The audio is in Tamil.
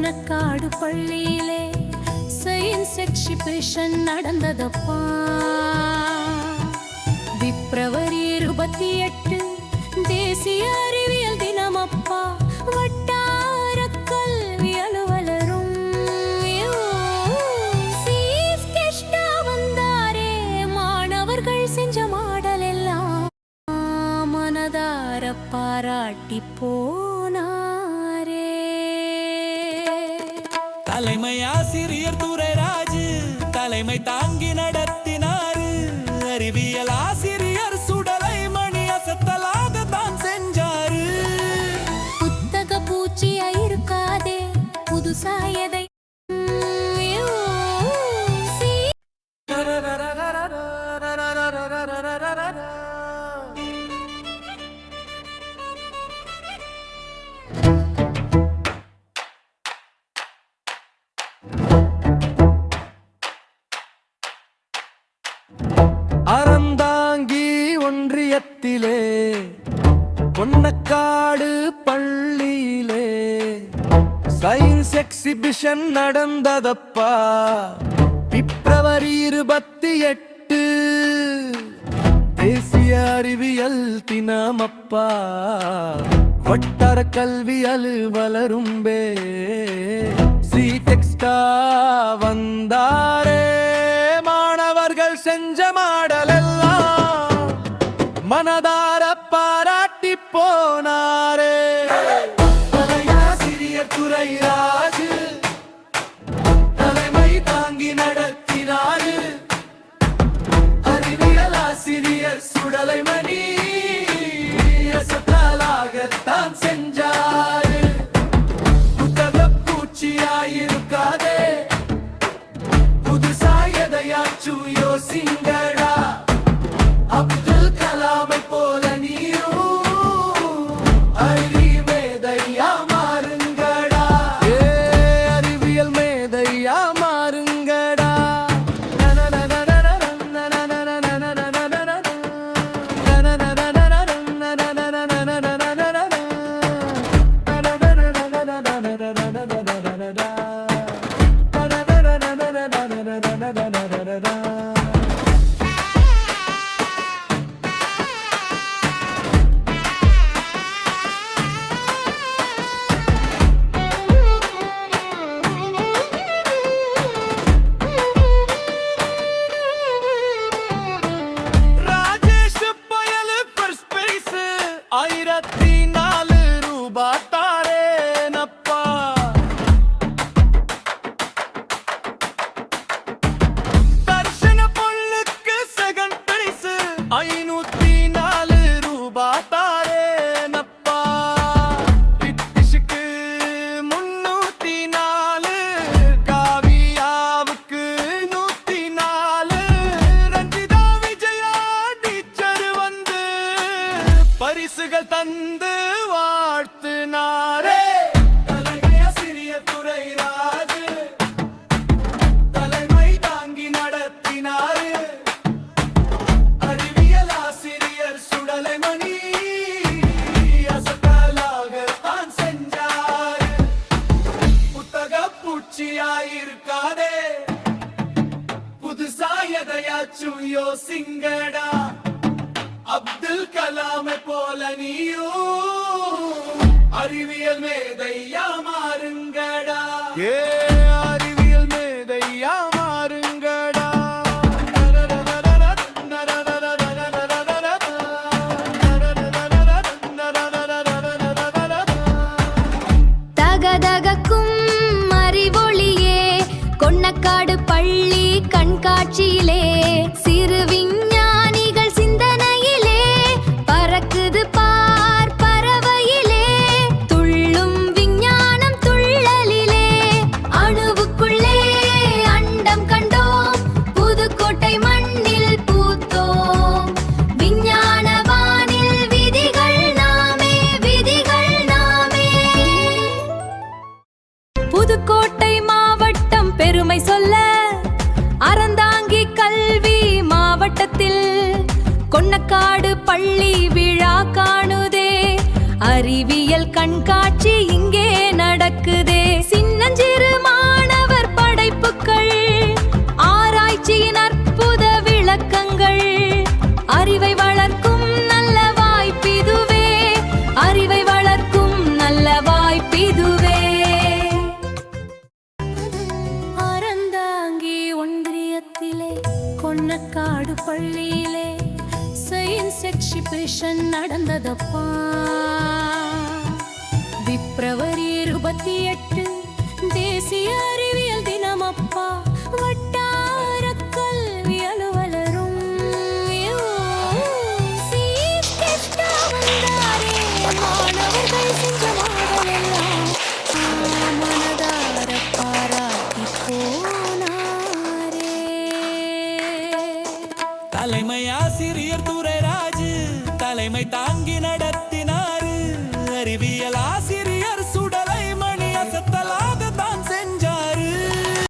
கொன்னக்காடு பள்ளியிலே சயின்ஸ் எக்ஸிபிஷன் நடந்ததப்பா. பிப்ரவரி 28 தேசிய அறிவியல் தினமப்பா. வட்டார கல்வி அலுவலரும் சீஃப் கெஸ்டா வந்தாரே. மாணவர்கள் செஞ்ச மாடல் எல்லாம் மனதார பாராட்டி போனாரே. தலைமை ஆசிரியர் துரைராஜு தலைமை தாங்கி நடத்தினாரு. அறிவியல் ஆசிரியர் சுடலை மணி அசத்தலாக தான் செஞ்சாரு. புத்தக பூச்சியா இருக்காதே புதுசா எதை அறந்தாங்கி ஒன்றியத்திலே கொன்னக்காடு பள்ளியிலே சயின்ஸ் எக்ஸிபிஷன் நடந்ததப்பா. பிப்ரவரி 28 தேசிய அறிவியல் தினமப்பா. வட்டார கல்வி அலுவலரும் சி டெக்ஸ்டா வந்தாரே. மாணவர்கள் செஞ்ச மாடல் எல்லாம் மனதார பாராட்டி போனாரே. ஆசிரியர் துரைராஜு தலைமை தாங்கி நடத்தினாரு. அறிவியல் ஆசிரியர் சுடலை மணி அசத்தலாகத்தான் செஞ்சாரு. புத்தக பூச்சியாயிருக்காதே புதுசா எதையாச்சும் யோசிங்கடா. அப்துல் கலாமை போல நீரும் அறிவியல் மாறுங்கடா. அறிவியல் மேதையா மாறுங்கடா. பரிசுகள் தந்து வாழ்த்தினாரே. தலைமை ஆசிரியர் துரைராஜு தலைமை தாங்கி நடத்தினாரு. அறிவியல் ஆசிரியர் சுடலை மணி அசத்தலாகத்தான் செஞ்சாரு. புத்தக பூச்சியாயிருக்காதே புதுசா எதையாச்சும் யோசிங்கடா. அப்துல் கலாமை போல நீயும் அறிவியல் மேதையா மாறுங்கடா. அறிவியல் மேதையா மாறுங்கடா. தகதகக்கும் அறிவொளியே கொன்னக்காடு பள்ளி கண்காட்சியிலே சிறு விஞ்ஞானிகள் சிந்தனையிலே பறக்குது பார் பறவையிலே. துள்ளும் விஞ்ஞானம் துள்ளலிலே அணுவுக்குள்ளே அண்டம் கண்டோம். புதுக்கோட்டை மண்ணில் பூத்தோம். விஞ்ஞான வானில் விதிகள் நாமே விதிகள் நாமே. புதுக்கோட்டை மாவட்டம் பெருமை சொல்ல அறந்தாங்கி கல்வி மாவட்டத்தில் கொன்னக்காடு பள்ளி விழா காணுதே. அறிவியல் கண்காட்சி இங்கே நடக்குதே. சின்னஞ்சி நடந்ததப்பா. பிப்ரவரி 28 தேசிய